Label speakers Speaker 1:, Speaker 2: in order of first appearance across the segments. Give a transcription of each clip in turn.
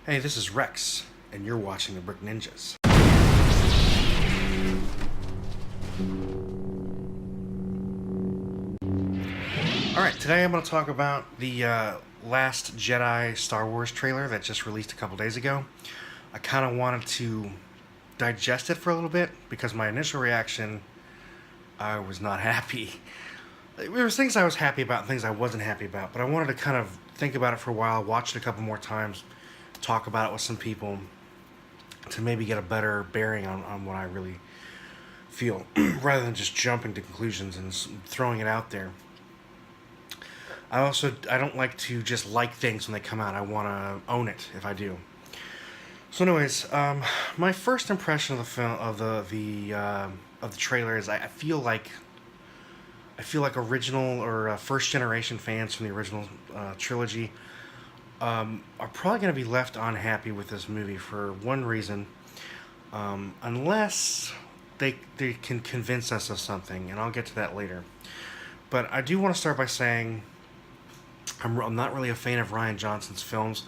Speaker 1: Hey, this is Rex, and you're watching the Brick Ninjas. Alright, today I'm going to talk about the Last Jedi Star Wars trailer that just released a couple days ago. I kind of wanted to digest it for a little bit because my initial reaction, I was not happy. There was things I was happy about and things I wasn't happy about, but I wanted to kind of think about it for a while, watch it a couple more times, talk about it with some people to maybe get a better bearing on what I really feel rather than just jumping to conclusions and throwing it out there. I don't like to just like things when they come out. I want to own it if I do. So, anyways, my first impression of the film of the trailer is I feel like original or first generation fans from the original trilogy are probably going to be left unhappy with this movie for one reason, unless they can convince us of something, and I'll get to that later. But I do want to start by saying I'm not really a fan of Rian Johnson's films.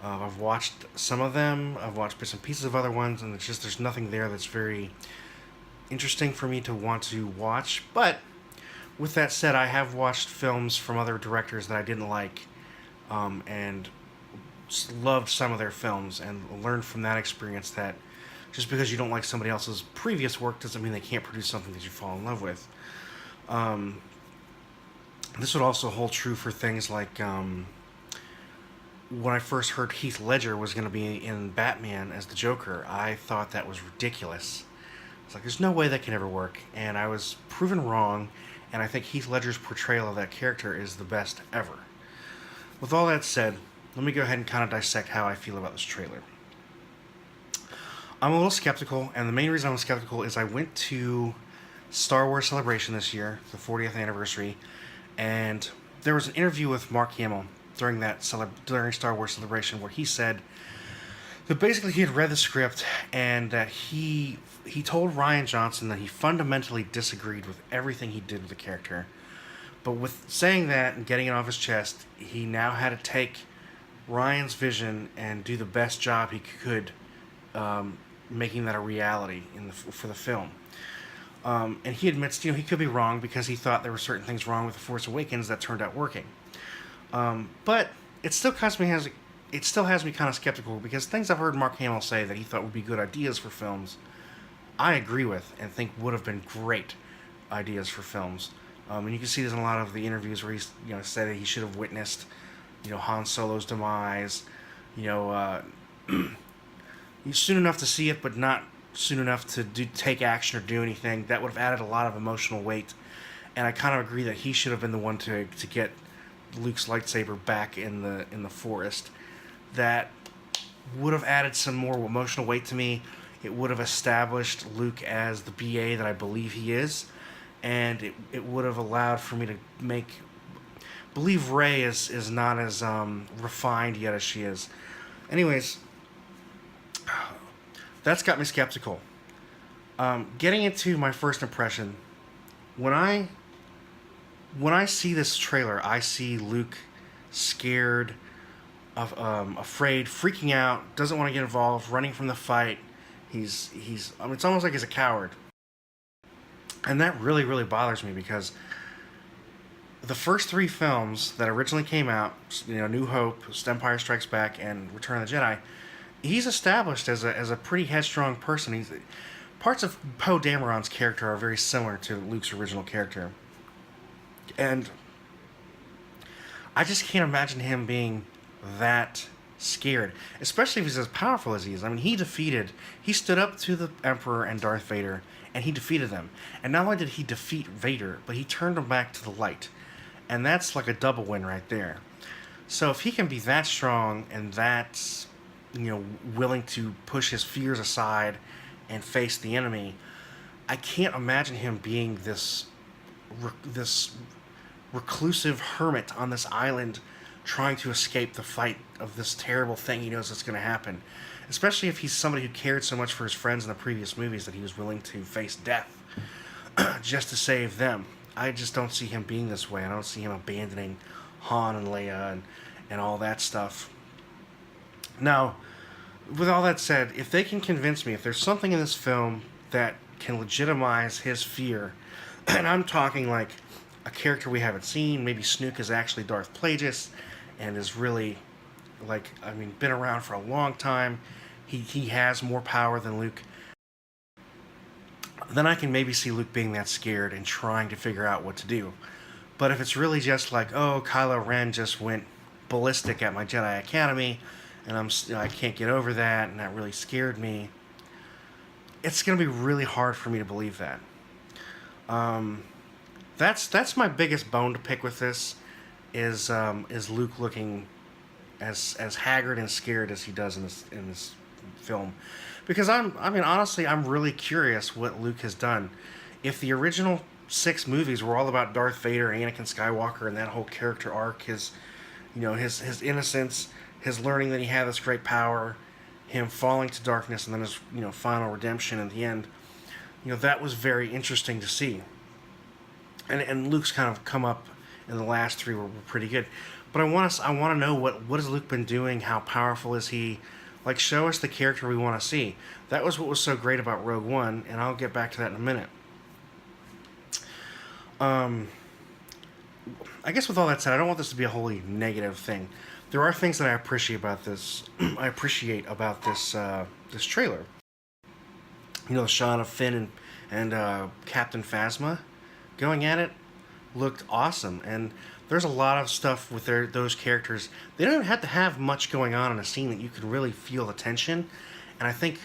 Speaker 1: I've watched some of them. I've watched bits and pieces of other ones, and it's just there's nothing there that's very interesting for me to want to watch. But with that said, I have watched films from other directors that I didn't like, and loved some of their films, and learned from that experience that just because you don't like somebody else's previous work doesn't mean they can't produce something that you fall in love with. This would also hold true for things like when I first heard Heath Ledger was going to be in Batman as the Joker. I thought that was ridiculous. It's like, there's no way that can ever work, and I was proven wrong, and I think Heath Ledger's portrayal of that character is the best ever. With all that said, let me go ahead and kind of dissect how I feel about this trailer. I'm a little skeptical, and the main reason I'm skeptical is I went to Star Wars Celebration this year, the 40th anniversary, and there was an interview with Mark Hamill during Star Wars Celebration where he said that basically he had read the script and that he told Rian Johnson that he fundamentally disagreed with everything he did with the character. But with saying that and getting it off his chest, he now had to take Ryan's vision and do the best job he could, making that a reality for the film. And he admits, he could be wrong because he thought there were certain things wrong with The Force Awakens that turned out working. But it still has me kind of skeptical because things I've heard Mark Hamill say that he thought would be good ideas for films, I agree with and think would have been great ideas for films. And you can see this in a lot of the interviews where he's said that he should have witnessed Han Solo's demise, soon enough to see it, but not soon enough to take action or do anything. That would have added a lot of emotional weight, and I kind of agree that he should have been the one to get Luke's lightsaber back in the forest. That would have added some more emotional weight to me. It would have established Luke as the BA that I believe he is, and it would have allowed for me to believe Rey is not as refined yet as she is. Anyways, that's got me skeptical. Getting into my first impression, when I see this trailer, I see Luke scared, afraid, freaking out, doesn't want to get involved, running from the fight. It's almost like he's a coward. And that really, really bothers me because the first three films that originally came out, New Hope, Empire Strikes Back, and Return of the Jedi, he's established as a pretty headstrong person. Parts of Poe Dameron's character are very similar to Luke's original character. And I just can't imagine him being that scared, especially if he's as powerful as he is. I mean, he stood up to the Emperor and Darth Vader, and he defeated them. And not only did he defeat Vader, but he turned him back to the light. And that's like a double win right there. So if he can be that strong and that, willing to push his fears aside and face the enemy, I can't imagine him being this reclusive hermit on this island trying to escape the fight of this terrible thing he knows that's going to happen. Especially if he's somebody who cared so much for his friends in the previous movies that he was willing to face death just to save them. I just don't see him being this way. I don't see him abandoning Han and Leia and all that stuff. Now, with all that said, if they can convince me, if there's something in this film that can legitimize his fear, and I'm talking like a character we haven't seen, maybe Snoke is actually Darth Plagueis and is really, like, I mean, been around for a long time. He has more power than Luke. Then I can maybe see Luke being that scared and trying to figure out what to do. But if it's really just like, oh, Kylo Ren just went ballistic at my Jedi Academy, and I can't get over that, and that really scared me, it's going to be really hard for me to believe that. Um, that's my biggest bone to pick with this, is Luke looking as haggard and scared as he does in this film, because I mean honestly I'm really curious what Luke has done. If the original 6 movies were all about Darth Vader, Anakin Skywalker, and that whole character arc, his innocence, his learning that he had this great power, him falling to darkness, and then his final redemption at the end, that was very interesting to see. And Luke's kind of come up in the last 3 were pretty good. But I want to know what has Luke been doing? How powerful is he? Like, show us the character we want to see. That was what was so great about Rogue One, and I'll get back to that in a minute. I guess with all that said, I don't want this to be a wholly negative thing. There are things that I appreciate about this. This trailer. The shot of Finn and Captain Phasma going at it looked awesome, and there's a lot of stuff with those characters. They don't have to have much going on in a scene that you can really feel the tension, and I think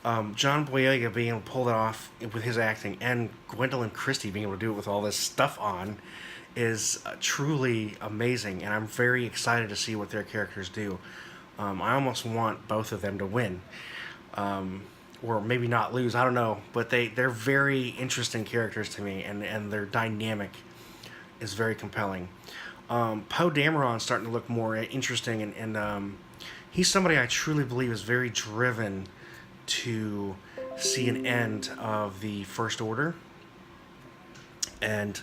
Speaker 1: John Boyega being able to pull that off with his acting, and Gwendolyn Christie being able to do it with all this stuff on, is truly amazing, and I'm very excited to see what their characters do. I almost want both of them to win, or maybe not lose, I don't know, but they're very interesting characters to me, and their dynamic is very compelling. Poe Dameron's starting to look more interesting, and he's somebody I truly believe is very driven to see an end of the First Order. And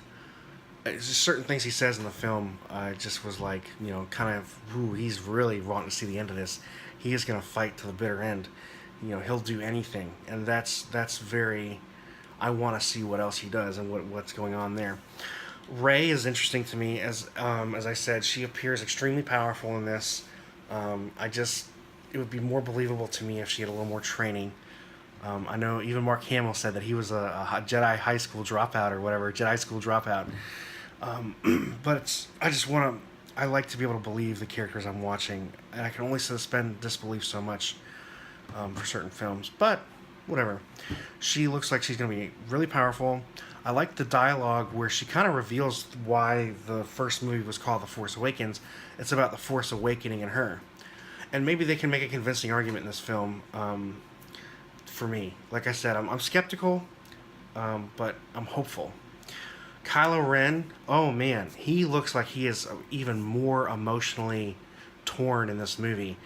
Speaker 1: certain things he says in the film just was like, kind of, ooh, he's really wanting to see the end of this. He is going to fight to the bitter end. He'll do anything. And that's very, I want to see what else he does and what's going on there. Rey is interesting to me, as I said, she appears extremely powerful in this. It would be more believable to me if she had a little more training. I know even Mark Hamill said that he was a Jedi high school dropout or whatever, Jedi school dropout. But I like to be able to believe the characters I'm watching, and I can only suspend disbelief so much for certain films. But whatever. She looks like she's going to be really powerful. I like the dialogue where she kind of reveals why the first movie was called The Force Awakens. It's about the Force awakening in her. And maybe they can make a convincing argument in this film for me. Like I said, I'm skeptical, but I'm hopeful. Kylo Ren, oh man, he looks like he is even more emotionally torn in this movie.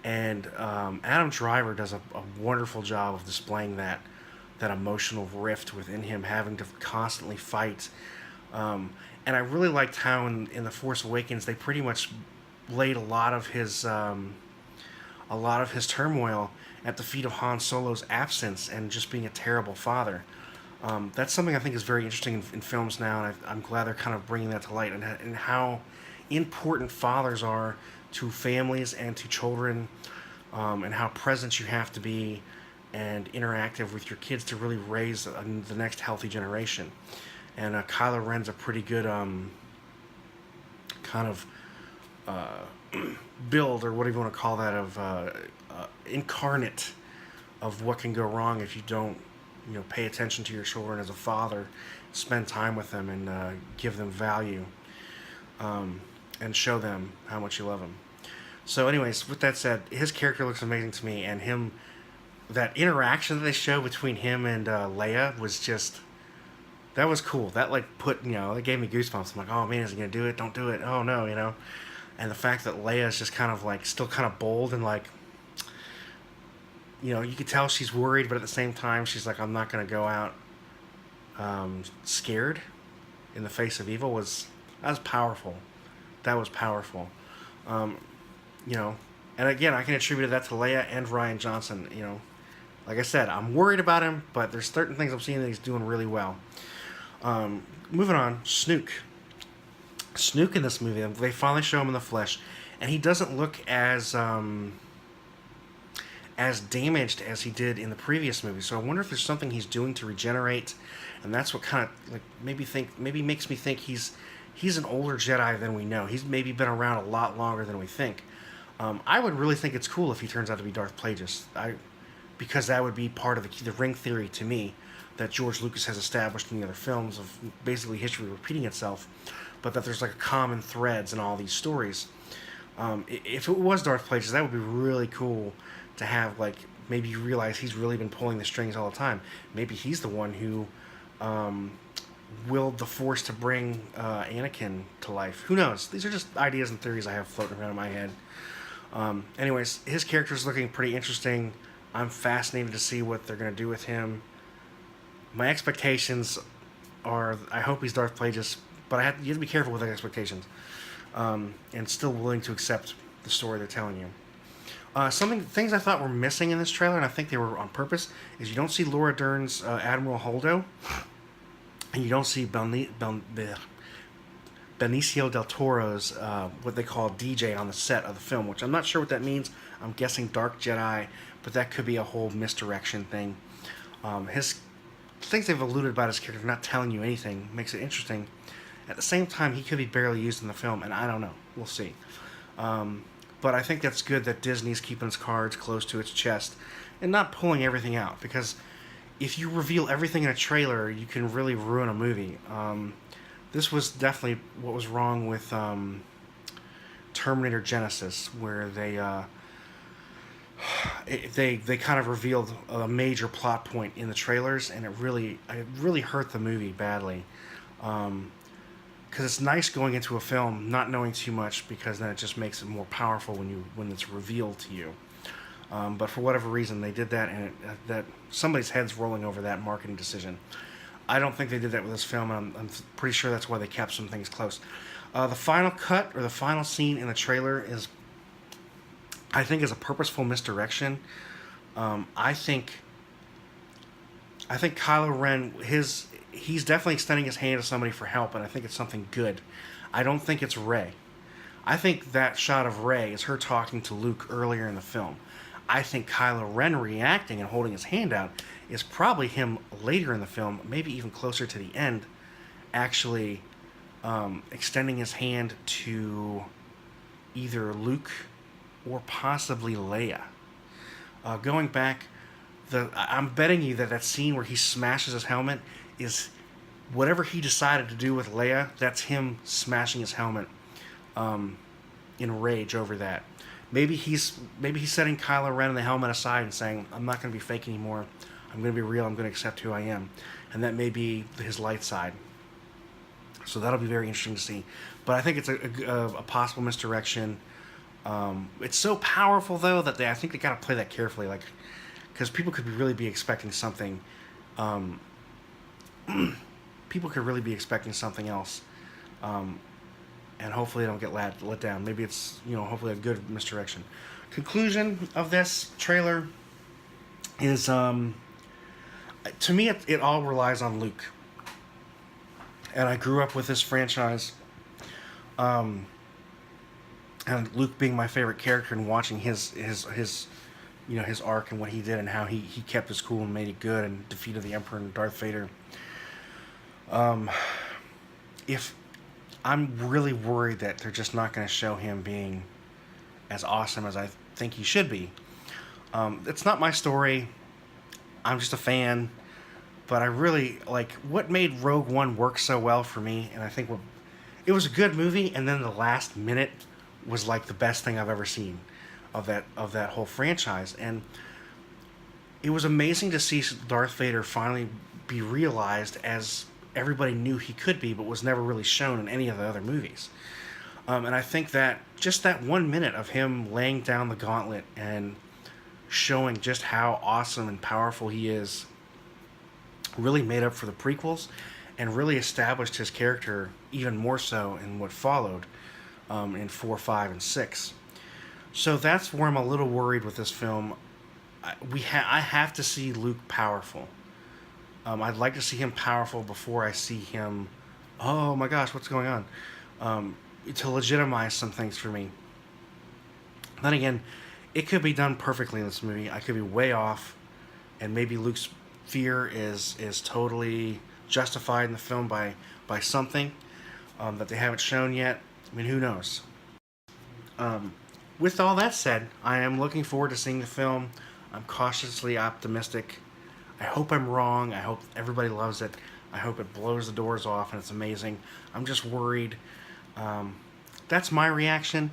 Speaker 1: And Adam Driver does a wonderful job of displaying that emotional rift within him, having to constantly fight. And I really liked how in The Force Awakens they pretty much laid a lot of his turmoil at the feet of Han Solo's absence and just being a terrible father. That's something I think is very interesting in films now, and I'm glad they're kind of bringing that to light, and how important fathers are to families and to children, and how present you have to be and interactive with your kids to really raise the next healthy generation. And Kylo Ren's a pretty good kind of build, or whatever you want to call that, of incarnate of what can go wrong if you don't pay attention to your children as a father, spend time with them, and give them value, and show them how much you love them. So anyways, with that said, his character looks amazing to me, and that interaction that they show between him and Leia was just, that was cool. That it gave me goosebumps. I'm like, oh man, is he gonna do it? Don't do it. Oh no, And the fact that Leia is just kind of still kind of bold and you could tell she's worried, but at the same time she's like, I'm not gonna go out scared in the face of evil. That was powerful. That was powerful. And again, I can attribute that to Leia and Rian Johnson. You know, like I said, I'm worried about him, but there's certain things I'm seeing that he's doing really well. Moving on, Snoke. Snoke in this movie, they finally show him in the flesh, and he doesn't look as damaged as he did in the previous movie. So I wonder if there's something he's doing to regenerate, and that's what kind of like maybe makes me think he's an older Jedi than we know. He's maybe been around a lot longer than we think. I would really think it's cool if he turns out to be Darth Plagueis, because that would be part of the ring theory to me that George Lucas has established in the other films of basically history repeating itself, but that there's like common threads in all these stories. If it was Darth Plagueis, that would be really cool to have. Like, maybe you realize he's really been pulling the strings all the time. Maybe he's the one who willed the Force to bring Anakin to life. Who knows? These are just ideas and theories I have floating around in my head. Anyways, his character's looking pretty interesting. I'm fascinated to see what they're going to do with him. My expectations are, I hope he's Darth Plagueis, but you have to be careful with expectations. And still willing to accept the story they're telling you. Things I thought were missing in this trailer, and I think they were on purpose, is you don't see Laura Dern's Admiral Holdo, and you don't see Benicio del Toro's what they call DJ on the set of the film, which I'm not sure what that means. I'm guessing Dark Jedi, but that could be a whole misdirection thing. His things they've alluded about his character not telling you anything makes it interesting. At the same time, he could be barely used in the film, and I don't know. We'll see. But I think that's good that Disney's keeping its cards close to its chest and not pulling everything out, because if you reveal everything in a trailer, you can really ruin a movie. This was definitely what was wrong with Terminator Genesis, where they kind of revealed a major plot point in the trailers, and it really hurt the movie badly. Because it's nice going into a film not knowing too much, because then it just makes it more powerful when it's revealed to you. But for whatever reason, they did that, and that somebody's head's rolling over that marketing decision. I don't think they did that with this film, and I'm pretty sure that's why they kept some things close. The final cut, or the final scene in the trailer, I think is a purposeful misdirection. I think Kylo Ren, he's definitely extending his hand to somebody for help, and I think it's something good. I don't think it's Rey. I think that shot of Rey is her talking to Luke earlier in the film. I think Kylo Ren reacting and holding his hand out is probably him later in the film, maybe even closer to the end, actually extending his hand to either Luke or possibly Leia. Going back, I'm betting you that scene where he smashes his helmet is whatever he decided to do with Leia. That's him smashing his helmet in rage over that. Maybe he's setting Kylo Ren and the helmet aside and saying, "I'm not going to be fake anymore. I'm going to be real. I'm going to accept who I am," and that may be his light side. So that'll be very interesting to see. But I think it's a possible misdirection. It's so powerful though that I think they got to play that carefully, like, because people could really be expecting something. People could really be expecting something else, and hopefully they don't get let down. Maybe it's hopefully a good misdirection. Conclusion of this trailer is to me it all relies on Luke, and I grew up with this franchise. And Luke being my favorite character, and watching his arc and what he did and how he kept his cool and made it good and defeated the Emperor and Darth Vader. If I'm really worried that they're just not going to show him being as awesome as I think he should be. It's not my story. I'm just a fan. But I really like what made Rogue One work so well for me, and I think it was a good movie, and then the last minute was like the best thing I've ever seen of that whole franchise. And it was amazing to see Darth Vader finally be realized as everybody knew he could be, but was never really shown in any of the other movies. And I think that just that 1 minute of him laying down the gauntlet and showing just how awesome and powerful he is really made up for the prequels and really established his character even more so in what followed in 4, 5, and 6. So that's where I'm a little worried with this film. I have to see Luke powerful. I'd like to see him powerful before I see him. Oh my gosh, what's going on? To legitimize some things for me. Then again, it could be done perfectly in this movie. I could be way off, and maybe Luke's fear is totally justified in the film by something that they haven't shown yet. I mean, who knows? Um, with all that said, I am looking forward to seeing the film. I'm cautiously optimistic. I hope I'm wrong. I hope everybody loves it. I hope it blows the doors off and it's amazing. I'm just worried. Um, that's my reaction.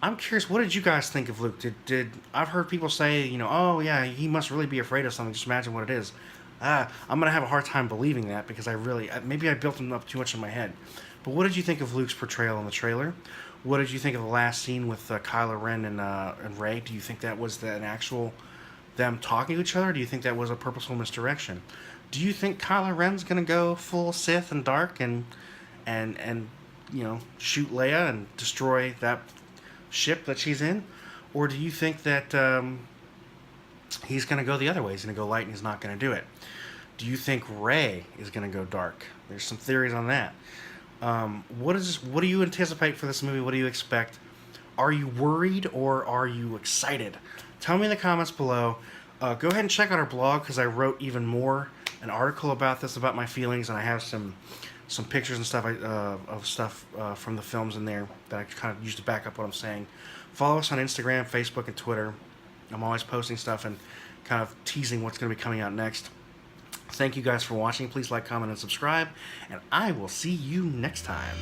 Speaker 1: I'm curious. What did you guys think of Luke? Did I've heard people say, oh yeah, he must really be afraid of something. Just imagine what it is. I'm gonna have a hard time believing that because maybe I built him up too much in my head. But what did you think of Luke's portrayal in the trailer? What did you think of the last scene with Kylo Ren and Rey? Do you think that was an actual them talking to each other? Or do you think that was a purposeful misdirection? Do you think Kylo Ren's gonna go full Sith and dark and shoot Leia and destroy that ship that she's in, or do you think that he's gonna go the other way? He's gonna go light and he's not gonna do it. Do you think Rey is gonna go dark? There's some theories on that. What do you anticipate for this movie? What do you expect? Are you worried or are you excited? Tell me in the comments below. Go ahead and check out our blog because I wrote even more an article about this, about my feelings, and I have some pictures and stuff of stuff from the films in there that I kind of used to back up what I'm saying. Follow us on Instagram, Facebook, and Twitter. I'm always posting stuff and kind of teasing what's going to be coming out next. Thank you guys for watching. Please like, comment, and subscribe, and I will see you next time.